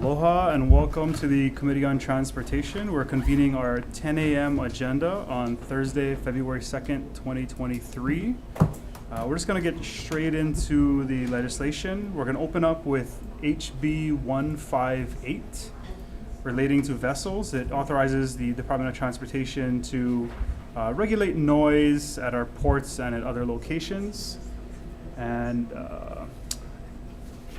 Aloha and welcome to the Committee on Transportation. We're convening our 10 a.m. agenda on Thursday, February 2nd, 2023. We're just going to get straight into the legislation. We're going to open up with HB 158 relating to vessels. It authorizes the Department of Transportation to regulate noise at our ports and at other locations. And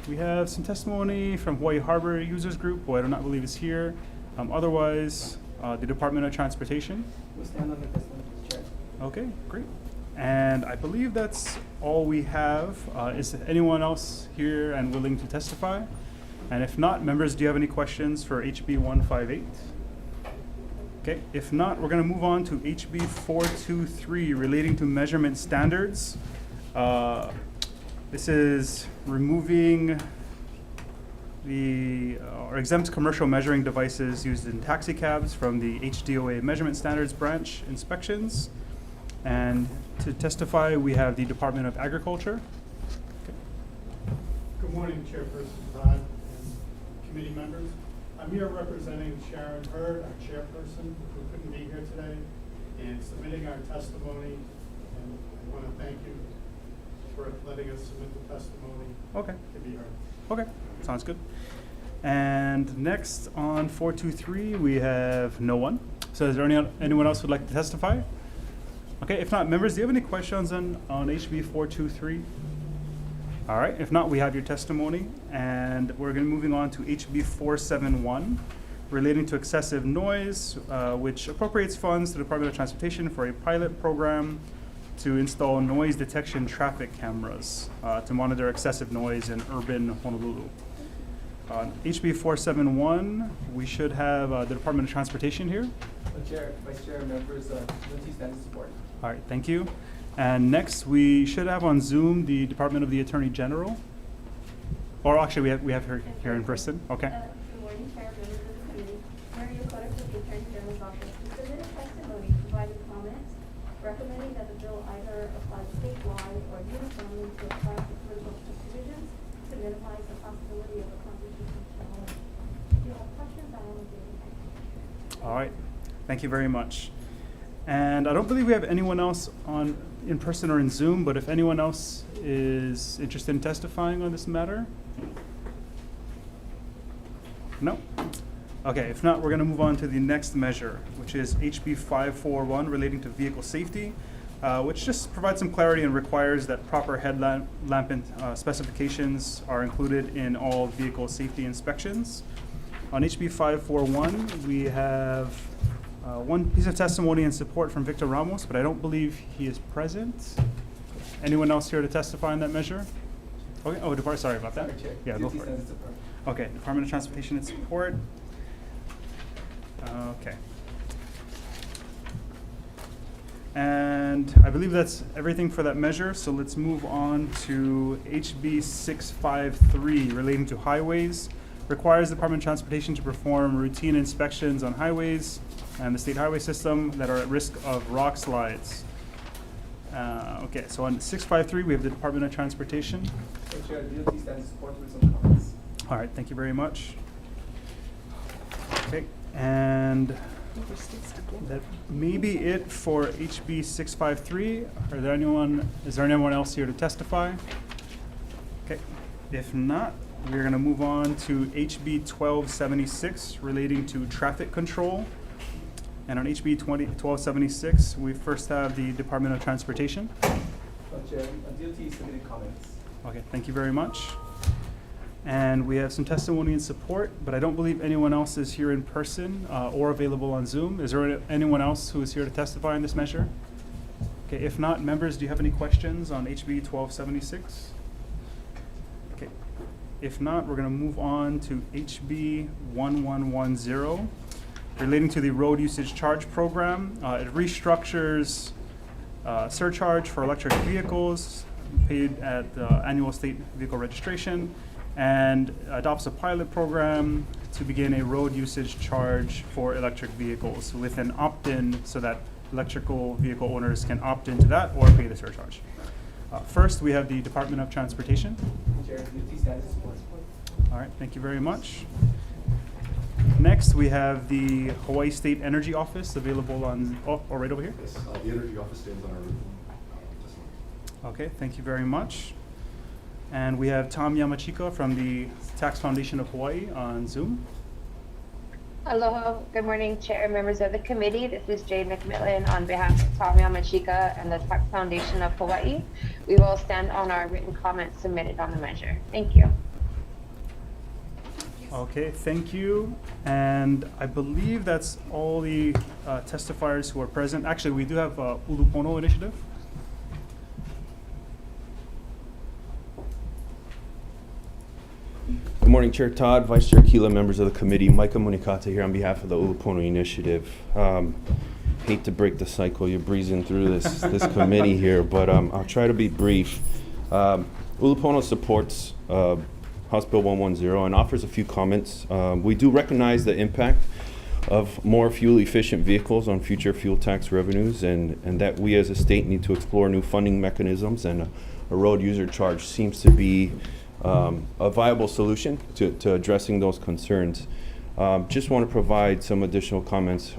we have some testimony from Hawaii Harbor Users Group, who I do not believe is here. Otherwise, the Department of Transportation. We'll stand on the testimony, Mr. Chair. Okay, great. And I believe that's all we have. Is anyone else here and willing to testify? And if not, members, do you have any questions for HB 158? Okay, if not, we're going to move on to HB 423 relating to measurement standards. This is removing the or exempt commercial measuring devices used in taxi cabs from the HDOA measurement standards branch inspections. And to testify, we have the Department of Agriculture. Okay. Good morning, Chairperson Todd and committee members. I'm here representing Sharon Hurd, our chairperson, who couldn't be here today, and submitting our testimony. And I want to thank you for letting us submit the testimony. Okay. To be heard. Okay, sounds good. And next on 423, we have no one. So is there anyone else who'd like to testify? Okay, if not, members, do you have any questions on HB 423? All right, if not, we have your testimony. And we're going to be moving on to HB 471, relating to excessive noise, which appropriates funds to the Department of Transportation for a pilot program to install noise detection traffic cameras to monitor excessive noise in urban Honolulu. HB 471, we should have the Department of Transportation here. Chair, Vice Chair, members, Unity stands in support. All right, thank you. And next, we should have on Zoom the Department of the Attorney General. Or actually, we have her here in person. Okay. Good morning, Chair, members of the committee. Mary Okota from the Attorney General's office. We submitted testimony providing comments recommending that the bill either apply statewide or uniformly to apply to political provisions to minimize the possibility of a constitutional challenge. If you have questions, I will give you. All right. Thank you very much. And I don't believe we have anyone else in person or in Zoom, but if anyone else is interested in testifying on this matter? No? Okay, if not, we're going to move on to the next measure, which is HB 541 relating to vehicle safety, which just provides some clarity and requires that proper headlamp specifications are included in all vehicle safety inspections. On HB 541, we have one piece of testimony in support from Victor Ramos, but I don't believe he is present. Anyone else here to testify on that measure? Okay. Oh, sorry about that. Sorry, Chair. Yeah, go for it. Okay, Department of Transportation in support. Okay. And I believe that's everything for that measure, so let's move on to HB 653 relating to highways. Requires the Department of Transportation to perform routine inspections on highways and the state highway system that are at risk of rock slides. Okay, so on 653, we have the Department of Transportation. Chair, DOT stands in support with some comments. All right, thank you very much. Okay, and that may be it for HB 653. Is there anyone else here to testify? Okay, if not, we're going to move on to HB 1276 relating to traffic control. And on HB 1276, we first have the Department of Transportation. Chair, DOT submitted comments. Okay, thank you very much. And we have some testimony in support, but I don't believe anyone else is here in person or available on Zoom. Is there anyone else who is here to testify on this measure? Okay, if not, members, do you have any questions on HB 1276? Okay, if not, we're going to move on to HB 1110 relating to the road usage charge program. It restructures surcharge for electric vehicles paid at annual state vehicle registration, and adopts a pilot program to begin a road usage charge for electric vehicles with an opt-in so that electrical vehicle owners can opt into that or pay the surcharge. First, we have the Department of Transportation. Chair, DOT stands in support. All right, thank you very much. Next, we have the Hawaii State Energy Office available on, right over here. Yes, the energy office stands on our written testimony. Okay, thank you very much. And we have Tom Yamachika from the Tax Foundation of Hawaii on Zoom. Aloha. Good morning, Chair and members of the committee. This is Jade McMillan on behalf of Tom Yamachika and the Tax Foundation of Hawaii. We will stand on our written comments submitted on the measure. Thank you. Okay, thank you. And I believe that's all the testifiers who are present. Actually, we do have Ulupono Initiative. Good morning, Chair Todd, Vice Chair Keela, members of the committee. Micah Munikata here on behalf of the Ulupono Initiative. Hate to break the cycle. You're breezing through this committee here, but I'll try to be brief. Ulupono supports House Bill 110 and offers a few comments. We do recognize the impact of more fuel-efficient vehicles on future fuel tax revenues, and that we as a state need to explore new funding mechanisms, and a road user charge seems to be a viable solution to addressing those concerns. Just want to provide some additional comments.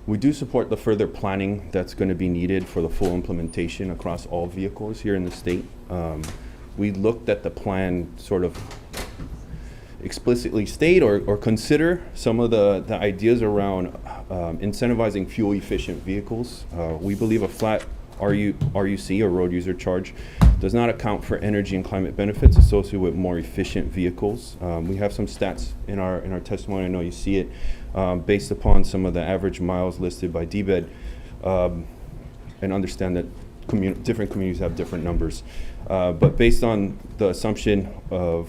We do support the further planning that's going to be needed for the full implementation across all vehicles here in the state. We looked at the plan sort of explicitly state or consider some of the ideas around incentivizing fuel efficient vehicles. We believe a flat RUC or road user charge does not account for energy and climate benefits associated with more efficient vehicles. We have some stats in our testimony. I know you see it based upon some of the average miles listed by DBED, and understand that different communities have different numbers. But based on the assumption of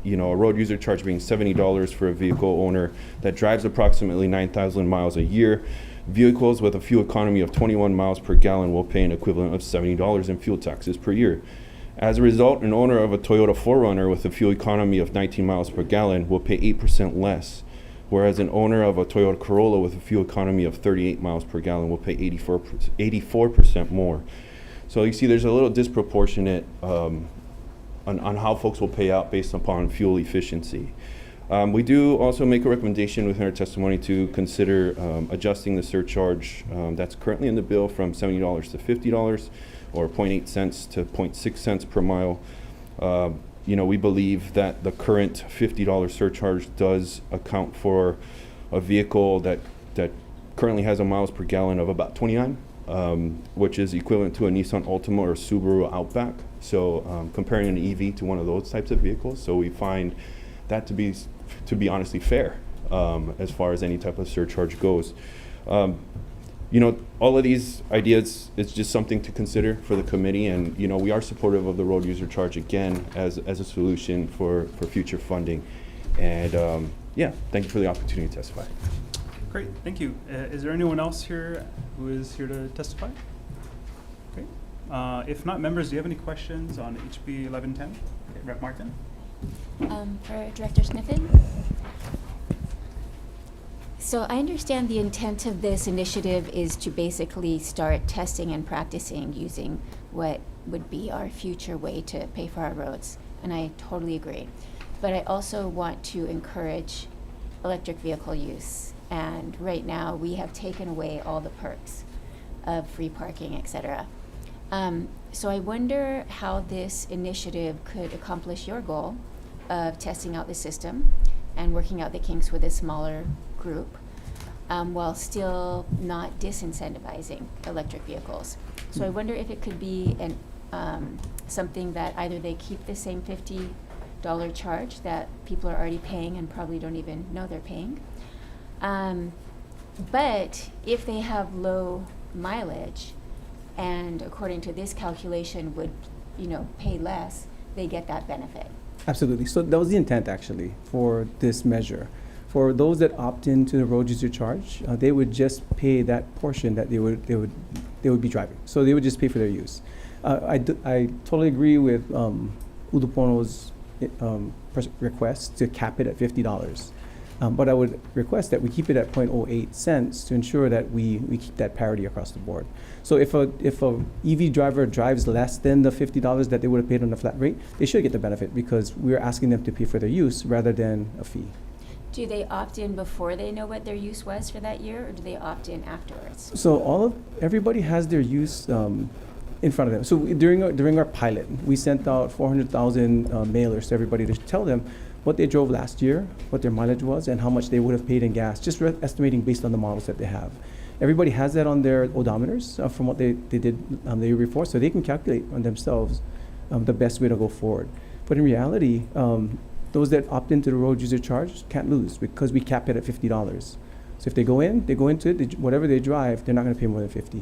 a road user charge being $70 for a vehicle owner that drives approximately 9,000 miles a year, vehicles with a fuel economy of 21 miles per gallon will pay an equivalent of $70 in fuel taxes per year. As a result, an owner of a Toyota 4Runner with a fuel economy of 19 miles per gallon will pay 8% less, whereas an owner of a Toyota Corolla with a fuel economy of 38 miles per gallon will pay 84% more. So you see there's a little disproportionate on how folks will pay out based upon fuel efficiency. We do also make a recommendation within our testimony to consider adjusting the surcharge that's currently in the bill from $70 to $50, or 0.8 cents to 0.6 cents per mile. We believe that the current $50 surcharge does account for a vehicle that currently has a miles per gallon of about 29, which is equivalent to a Nissan Altima or Subaru Outback. So comparing an EV to one of those types of vehicles. So we find that to be honestly fair as far as any type of surcharge goes. All of these ideas is just something to consider for the committee, and we are supportive of the road user charge again as a solution for future funding. And thank you for the opportunity to testify. Great, thank you. Is there anyone else here who is here to testify? Okay. If not, members, do you have any questions on HB 1110? Okay, Rep. Martin? For Director Sniffen. So I understand the intent of this initiative is to basically start testing and practicing using what would be our future way to pay for our roads, and I totally agree. But I also want to encourage electric vehicle use, and right now we have taken away all the perks of free parking, etc. So I wonder how this initiative could accomplish your goal of testing out the system and working out the kinks with a smaller group, while still not disincentivizing electric vehicles. So I wonder if it could be something that either they keep the same $50 charge that people are already paying and probably don't even know they're paying. But if they have low mileage, and according to this calculation would, pay less, they get that benefit. Absolutely. So that was the intent actually for this measure. For those that opt into the road user charge, they would just pay that portion that they would be driving. So they would just pay for their use. I totally agree with Ulupono's request to cap it at $50. But I would request that we keep it at 0.08 cents to ensure that we keep that parity across the board. So if a EV driver drives less than the $50 that they would have paid on the flat rate, they should get the benefit because we're asking them to pay for their use rather than a fee. Do they opt in before they know what their use was for that year, or do they opt in afterwards? So everybody has their use in front of them. So during our pilot, we sent out 400,000 mailers to everybody to tell them what they drove last year, what their mileage was, and how much they would have paid in gas, just estimating based on the models that they have. Everybody has that on their odometers from what they did the year before, so they can calculate on themselves the best way to go forward. But in reality, those that opt into the road user charge can't lose because we cap it at $50. So if they go into it, whatever they drive, they're not going to pay more than $50.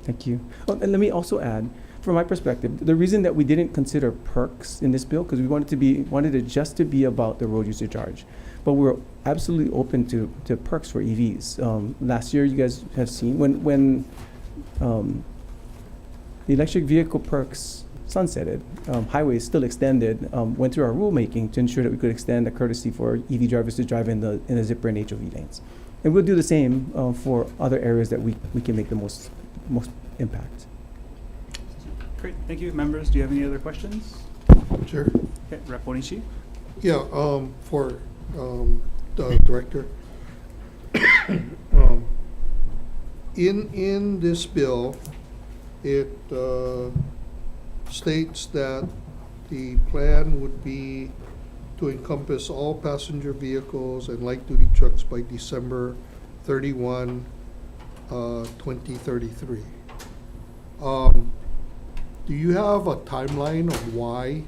Thank you. Oh, and let me also add, from my perspective, the reason that we didn't consider perks in this bill, because we wanted it just to be about the road user charge. But we're absolutely open to perks for EVs. Last year, you guys have seen when the electric vehicle perks sunsetted, highways still extended, went through our rulemaking to ensure that we could extend a courtesy for EV drivers to drive in the zipper and HOV lanes. And we'll do the same for other areas that we can make the most impact. Great, thank you. Members, do you have any other questions? Sure. Okay, Rep. Onishi. Yeah, for the director. In this bill, it states that the plan would be to encompass all passenger vehicles and light-duty trucks by December 31, 2033. Do you have a timeline of why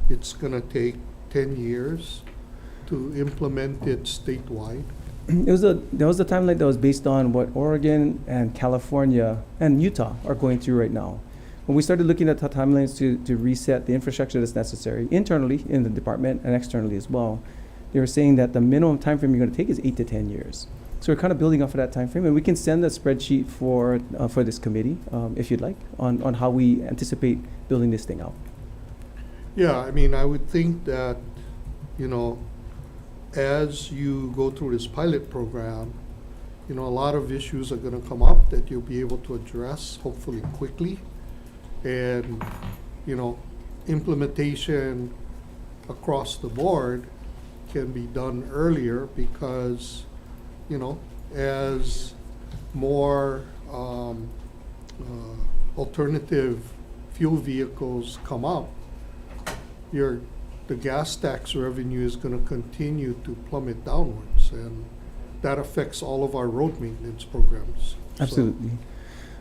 it's gonna take 10 years to implement it statewide? There was a timeline that was based on what Oregon and California and Utah are going through right now. When we started looking at the timelines to reset the infrastructure that's necessary internally in the department and externally as well, they were saying that the minimum time frame you're going to take is 8 to 10 years. So we're kind of building off of that time frame, and we can send a spreadsheet for this committee, if you'd like, on how we anticipate building this thing out. Yeah, I mean, I would think that, you know, as you go through this pilot program, you know, a lot of issues are gonna come up that you'll be able to address, hopefully quickly. And, you know, implementation across the board can be done earlier because, you know, as more alternative fuel vehicles come up, the gas tax revenue is going to continue to plummet downwards, and that affects all of our road maintenance programs. Absolutely.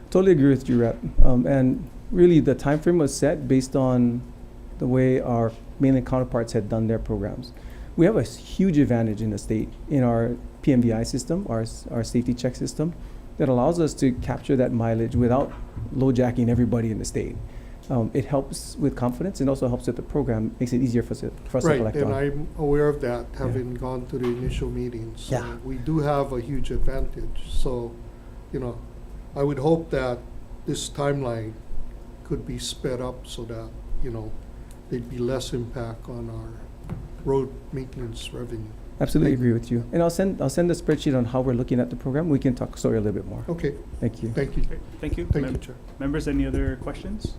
Totally agree with you, Rep. And really, the time frame was set based on the way our mainland counterparts had done their programs. We have a huge advantage in the state in our PMVI system, our safety check system, that allows us to capture that mileage without low-jacking everybody in the state. It helps with confidence and also helps with the program, makes it easier for us to collect on. Right, and I'm aware of that, having gone to the initial meetings. So Yeah. we do have a huge advantage. So, you know, I would hope that this timeline could be sped up so that, you know, there'd be less impact on our road maintenance revenue. Absolutely Thank agree with you. And I'll send a spreadsheet on how we're looking at the program. We can talk sorry a little bit more. Okay, Thank you. thank you. Great, thank you. Thank you, Chair. Members, any other questions?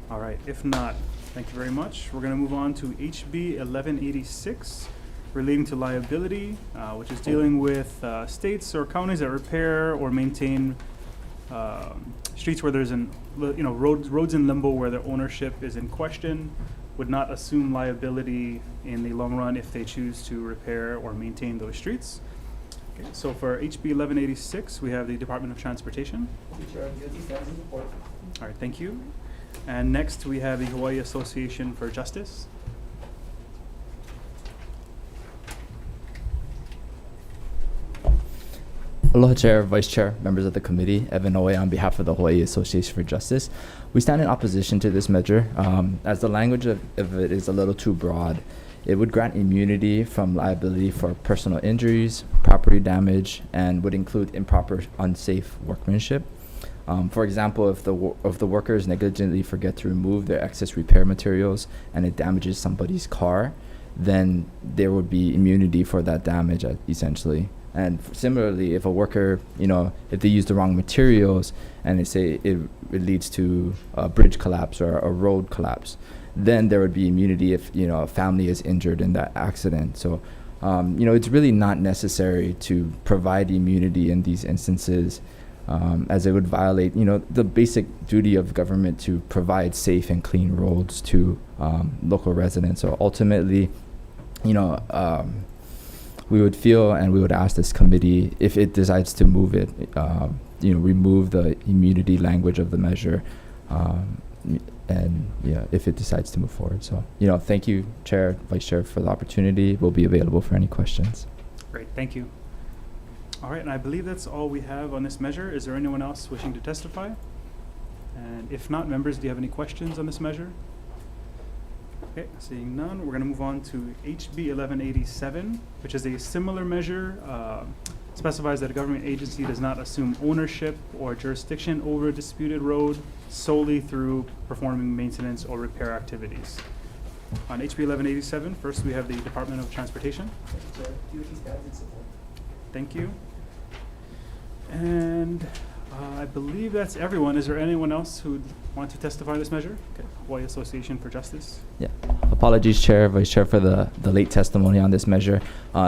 All right, if not, thank you very much. We're gonna move on to HB 1186, relating to liability, which is dealing with states or counties that repair or maintain streets where there's roads in limbo where their ownership is in question, would not assume liability in the long run if they choose to repair or maintain those streets. Okay, so for HB 1186, we have the Department of Transportation. Chair, DOT stands in support. All right, thank you. And next, we have the Hawaii Association for Justice. Aloha Chair, Vice Chair, members of the committee, Evan Oe on behalf of the Hawaii Association for Justice. We stand in opposition to this measure as the language of it is a little too broad. It would grant immunity from liability for personal injuries, property damage, and would include improper, unsafe workmanship. For example, if the workers negligently forget to remove their excess repair materials and it damages somebody's car, then there would be immunity for that damage, essentially. And similarly, if a worker, if they use the wrong materials and they say it leads to a bridge collapse or a road collapse, then there would be immunity if, a family is injured in that accident. So It's really not necessary to provide immunity in these instances, as it would violate, the basic duty of government to provide safe and clean roads to local residents. So ultimately, we would feel and we would ask this committee, if it decides to move it, remove the immunity language of the measure, if it decides to move forward. So, thank you, Chair, Vice Chair, for the opportunity. We'll be available for any questions. Great, thank you. All right, and I believe that's all we have on this measure. Is there anyone else wishing to testify? And if not, members, do you have any questions on this measure? Okay, seeing none, we're going to move on to HB 1187, which is a similar measure. Specifies that a government agency does not assume ownership or jurisdiction over a disputed road solely through performing maintenance or repair activities. On HB 1187, first we have the Department of Transportation. Mr. Chair, DOT stands in support. Thank you. And I believe that's everyone. Is there anyone else who'd want to testify on this measure? Okay. Hawaii Association for Justice. Yeah. Apologies, Chair, Vice Chair, for the late testimony on this measure.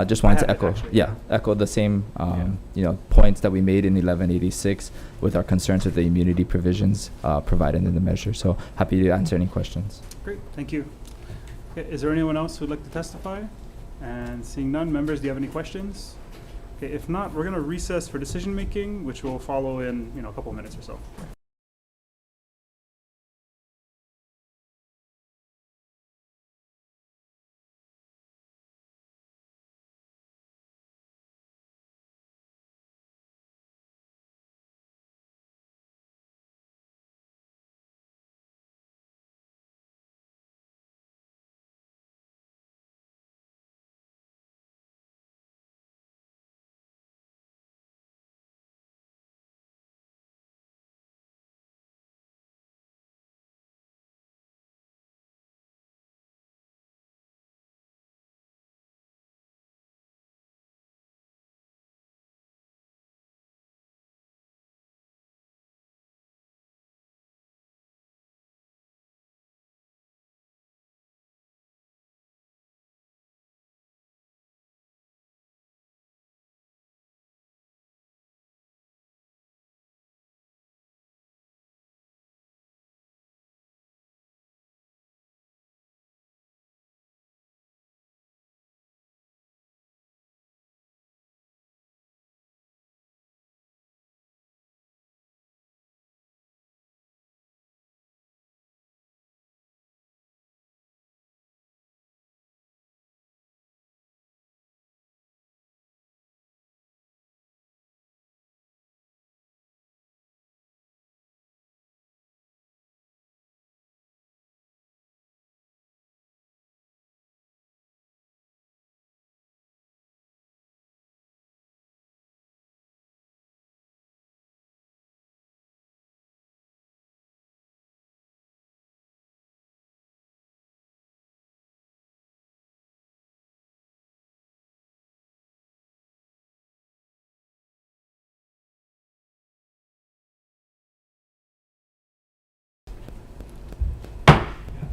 Just wanted to echo the same points that we made in 1186 with our concerns with the immunity provisions provided in the measure. So happy to answer any questions. Great, thank you. Okay, is there anyone else who'd like to testify? And seeing none, members, do you have any questions? Okay, if not, we're going to recess for decision making, which will follow in a couple minutes or so.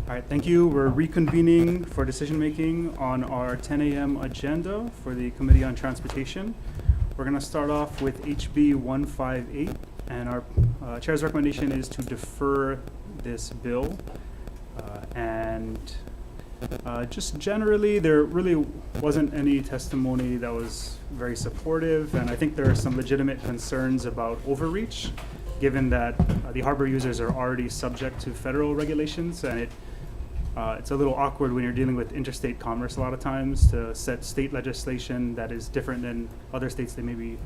All right, thank you. We're reconvening for decision making on our 10 a.m. agenda for the Committee on Transportation. We're going to start off with HB 158, and our chair's recommendation is to defer this bill. Just generally, there really wasn't any testimony that was very supportive, and I think there are some legitimate concerns about overreach, given that the harbor users are already subject to federal regulations, and it's a little awkward when you're dealing with interstate commerce a lot of times to set state legislation that is different than other states they may be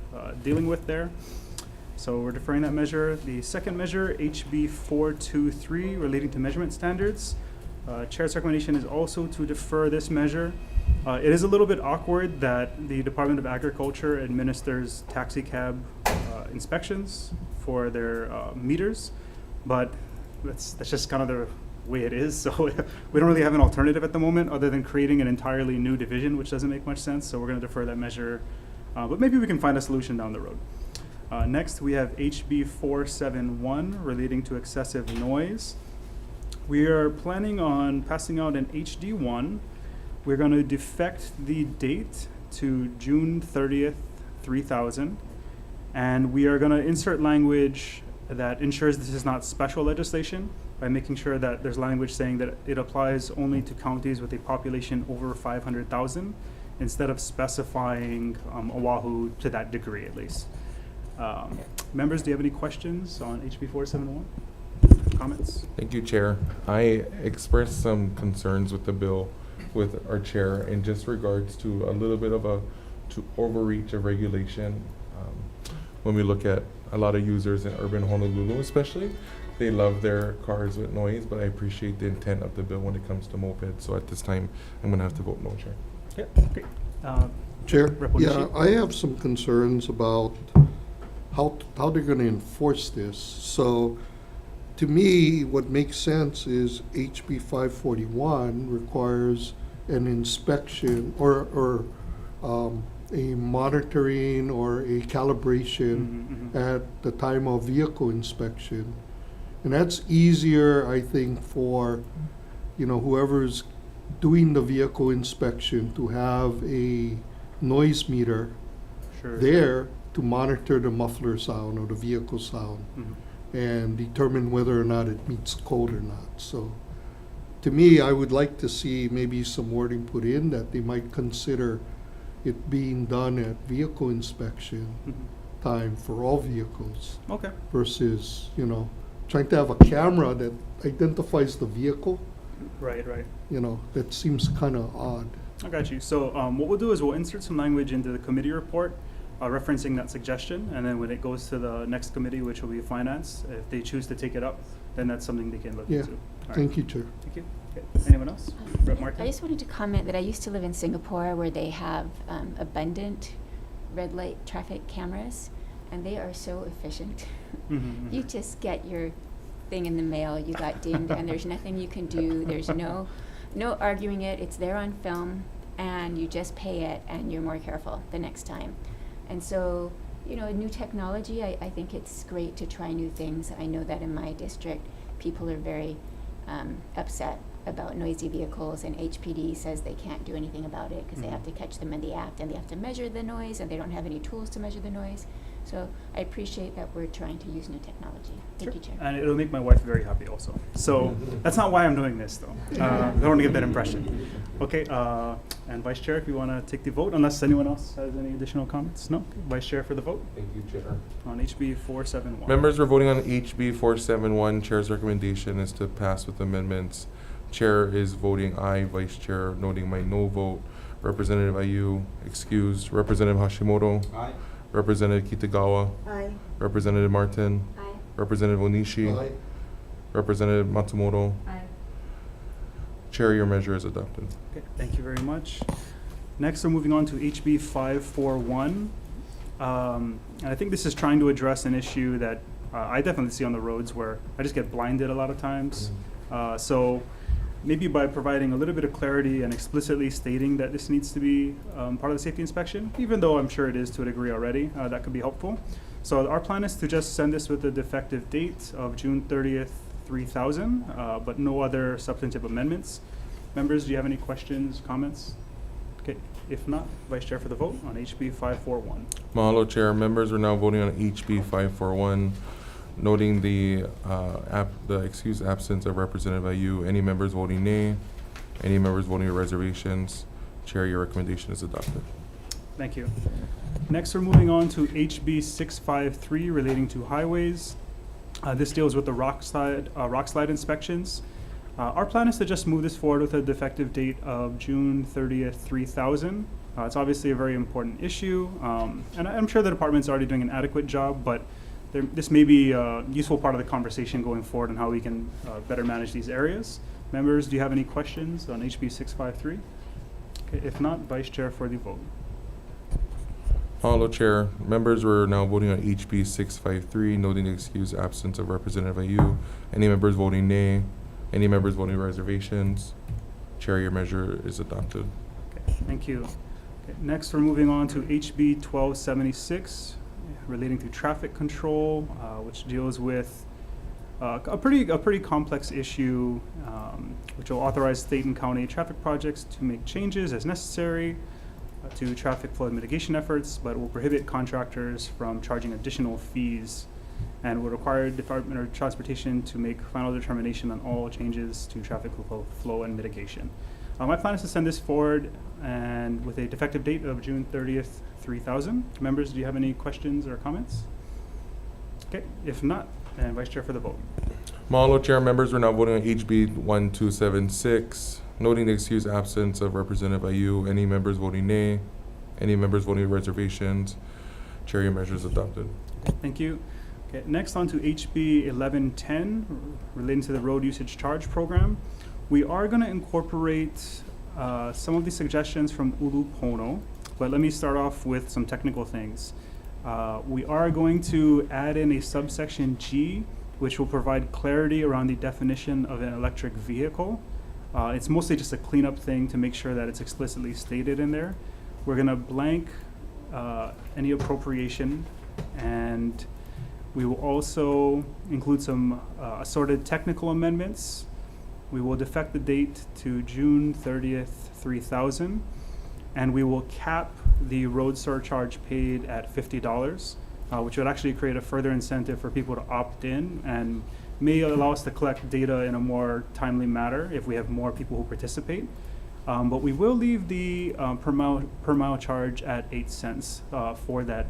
dealing with there. So we're deferring that measure. The second measure, HB 423, relating to measurement standards. Chair's recommendation is also to defer this measure. It is a little bit awkward that the Department of Agriculture administers taxi cab inspections for their meters, but that's just kind of the way it is. So we don't really have an alternative at the moment other than creating an entirely new division, which doesn't make much sense. So we're going to defer that measure, but maybe we can find a solution down the road. Next, we have HB 471 relating to excessive noise. We are planning on passing out an HD1, we're going to defect the date to June 30th, 3000, and we are going to insert language that ensures this is not special legislation by making sure that there's language saying that it applies only to counties with a population over 500,000 instead of specifying Oahu to that degree at least. Members, do you have any questions on HB 471? Comments? Thank you, Chair. I expressed some concerns with the bill with our chair in just regards to a little bit of to overreach of regulation. When we look at a lot of users in urban Honolulu especially, they love their cars with noise, but I appreciate the intent of the bill when it comes to mopeds. So at this time, I'm going to have to vote no, Chair. Yeah, great. Chair, Rep. yeah, Onishi? I have some concerns about how they're gonna enforce this. So, to me, what makes sense is HB 541 requires an inspection or a monitoring or a calibration at the time of vehicle inspection. And that's easier, I think, for, whoever's doing the vehicle inspection to have a noise meter Sure. there to monitor the muffler sound or the vehicle sound and determine whether or not it meets code or not. So to me, I would like to see maybe some wording put in that they might consider it being done at vehicle inspection time for all vehicles Okay. versus, trying to have a camera that identifies the vehicle. Right, right. That seems kind of odd. I got you. So what we'll do is we'll insert some language into the committee report referencing that suggestion, and then when it goes to the next committee, which will be finance, if they choose to take it up, then that's something they can look Yeah. into. All right. Thank you, Chair. Thank you. Okay. Anyone else? Rep. Martin? I just wanted to comment that I used to live in Singapore where they have abundant red light traffic cameras, and they are so efficient. You just get your thing in the mail, you got dinged, and there's nothing you can do. There's no arguing it. It's there on film, and you just pay it, and you're more careful the next time. And so, new technology, I think it's great to try new things. I know that in my district, people are very upset about noisy vehicles, and HPD says they can't do anything about it because they have to catch them in the act, and they have to measure the noise, and they don't have any tools to measure the noise. So I appreciate that we're trying to use new technology. Thank you, Chair. And it'll make my wife very happy also. So that's not why I'm doing this, though. I don't want to get that impression. Okay, and Vice Chair, if you want to take the vote, unless anyone else has any additional comments? No? Okay. Vice Chair for the vote Thank you, Chair. on HB 471. Members, we're voting on HB 471. Chair's recommendation is to pass with amendments. Chair is voting aye. Vice Chair noting my no vote. Representative Ayu excused. Representative Hashimoto. Aye. Representative Kitagawa. Aye. Representative Martin. Aye. Representative Onishi. Aye. Representative Matsumoto. Aye. Chair, your measure is adopted. Okay, thank you very much. Next, we're moving on to HB 541. And I think this is trying to address an issue that I definitely see on the roads where I just get blinded a lot of times. So maybe by providing a little bit of clarity and explicitly stating that this needs to be part of the safety inspection, even though I'm sure it is to a degree already, that could be helpful. So our plan is to just send this with a defective date of June 30th, 3000, but no other substantive amendments. Members, do you have any questions, comments? Okay, if not, Vice Chair for the vote on HB 541. Mahalo, Chair. Members are now voting on HB 541, noting the excused absence of Representative Ayu. Any members voting nay? Any members voting with reservations? Chair, your recommendation is adopted. Thank you. Next, we're moving on to HB 653 relating to highways. This deals with the rock slide inspections. Our plan is to just move this forward with a defective date of June 30th, 3000. It's obviously a very important issue, and I'm sure the department's already doing an adequate job, but this may be a useful part of the conversation going forward on how we can better manage these areas. Members, do you have any questions on HB 653? Okay, if not, Vice Chair for the vote. Mahalo, Chair. Members are now voting on HB 653, noting the excused absence of Representative Ayu. Any members voting nay? Any members voting reservations? Chair, your measure is adopted. Okay, thank you. Okay, next, we're moving on to HB 1276 relating to traffic control, which deals with a pretty complex issue, which will authorize state and county traffic projects to make changes as necessary to traffic flow mitigation efforts, but will prohibit contractors from charging additional fees and will require Department of Transportation to make final determination on all changes to traffic flow and mitigation. My plan is to send this forward and with a defective date of June 30th, 3000. Members, do you have any questions or comments? Okay, if not, and Vice Chair for the vote. Mahalo, Chair. Members are now voting on HB 1276, noting the excused absence of Representative Ayu. Any members voting nay? Any members voting reservations? Chair, your measure is adopted. Thank you. Okay, next on to HB 1110, relating to the road usage charge program. We are going to incorporate some of the suggestions from Ulu Pono, but let me start off with some technical things. We are going to add in a subsection G, which will provide clarity around the definition of an electric vehicle. It's mostly just a cleanup thing to make sure that it's explicitly stated in there. We're going to blank any appropriation, and we will also include some assorted technical amendments. We will defect the date to June 30th, 3000, and we will cap the road surcharge paid at $50, which would actually create a further incentive for people to opt in and may allow us to collect data in a more timely manner if we have more people who participate. But we will leave the per mile charge at 8 cents for that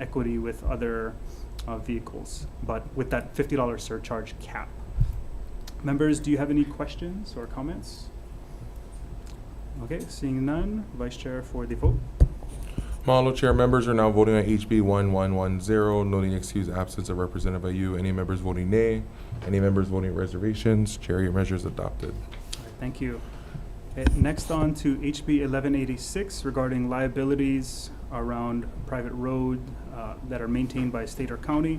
equity with other vehicles, but with that $50 surcharge cap. Members, do you have any questions or comments? Okay, seeing none, Vice Chair for the vote. Mahalo, Chair. Members are now voting on HB 1110, noting excused absence of Representative Ayu. Any members voting nay? Any members voting reservations? Chair, your measure is adopted. All right, thank you. Okay, next on to HB 1186 regarding liabilities around private road that are maintained by state or county.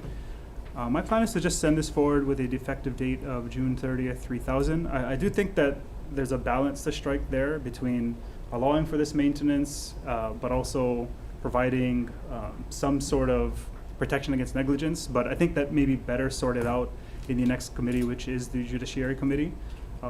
My plan is to just send this forward with a defective date of June 30th, 3000. I do think that there's a balance to strike there between allowing for this maintenance, but also providing some sort of protection against negligence. But I think that may be better sorted out in the next committee, which is the Judiciary Committee.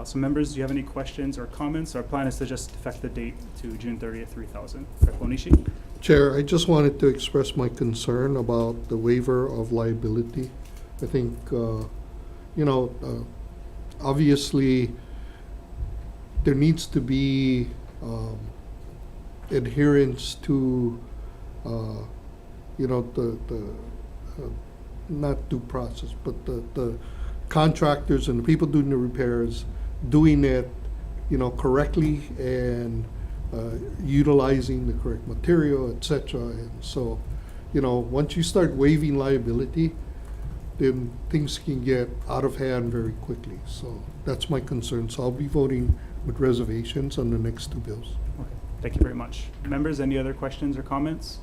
So members, do you have any questions or comments? Our plan is to just defect the date to June 30th, 3000. Onishi? Chair, I just wanted to express my concern about the waiver of liability. I think, obviously, there needs to be adherence to, not due process, but the contractors and the people doing the repairs doing it, correctly and utilizing the correct material, etc. And so, once you start waiving liability, then things can get out of hand very quickly. So that's my concern. So I'll be voting with reservations on the next two bills. Okay, thank you very much. Members, any other questions or comments?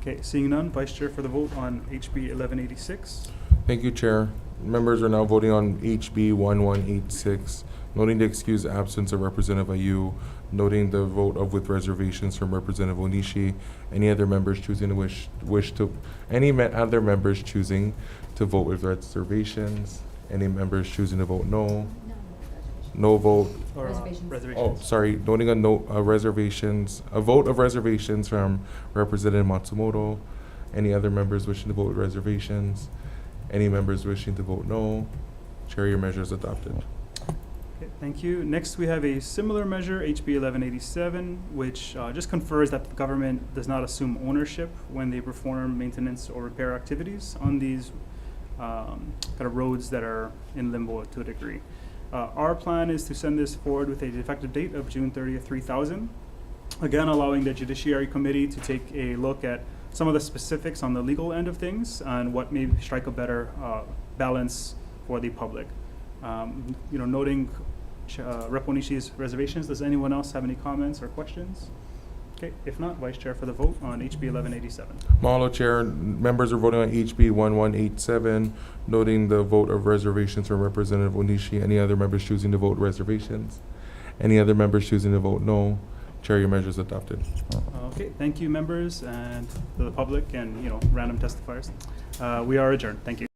Okay, seeing none, Vice Chair for the vote on HB 1186. Thank you, Chair. Members are now voting on HB 1186, noting the excused absence of Representative Ayu, noting the vote of with reservations from Representative Onishi. Any other members choosing to other members choosing to vote with reservations? Any members choosing to vote no? No vote. Or, Reservations. Oh, sorry. Noting a no reservations, a vote of reservations from Representative Matsumoto. Any other members wishing to vote with reservations? Any members wishing to vote no? Chair, your measure is adopted. Okay, thank you. Next, we have a similar measure, HB 1187, which just confers that the government does not assume ownership when they perform maintenance or repair activities on these kind of roads that are in limbo to a degree. Our plan is to send this forward with a effective date of June 30th, 3000. Again, allowing the Judiciary Committee to take a look at some of the specifics on the legal end of things and what may strike a better balance for the public. Noting Rep. Onishi's reservations, does anyone else have any comments or questions? Okay, if not, Vice Chair for the vote on HB 1187. Mahalo, Chair. Members are voting on HB 1187, noting the vote of reservations from Representative Onishi. Any other members choosing to vote reservations? Any other members choosing to vote no? Chair, your measure is adopted. Okay, thank you, members, and the public and random testifiers. We are adjourned. Thank you.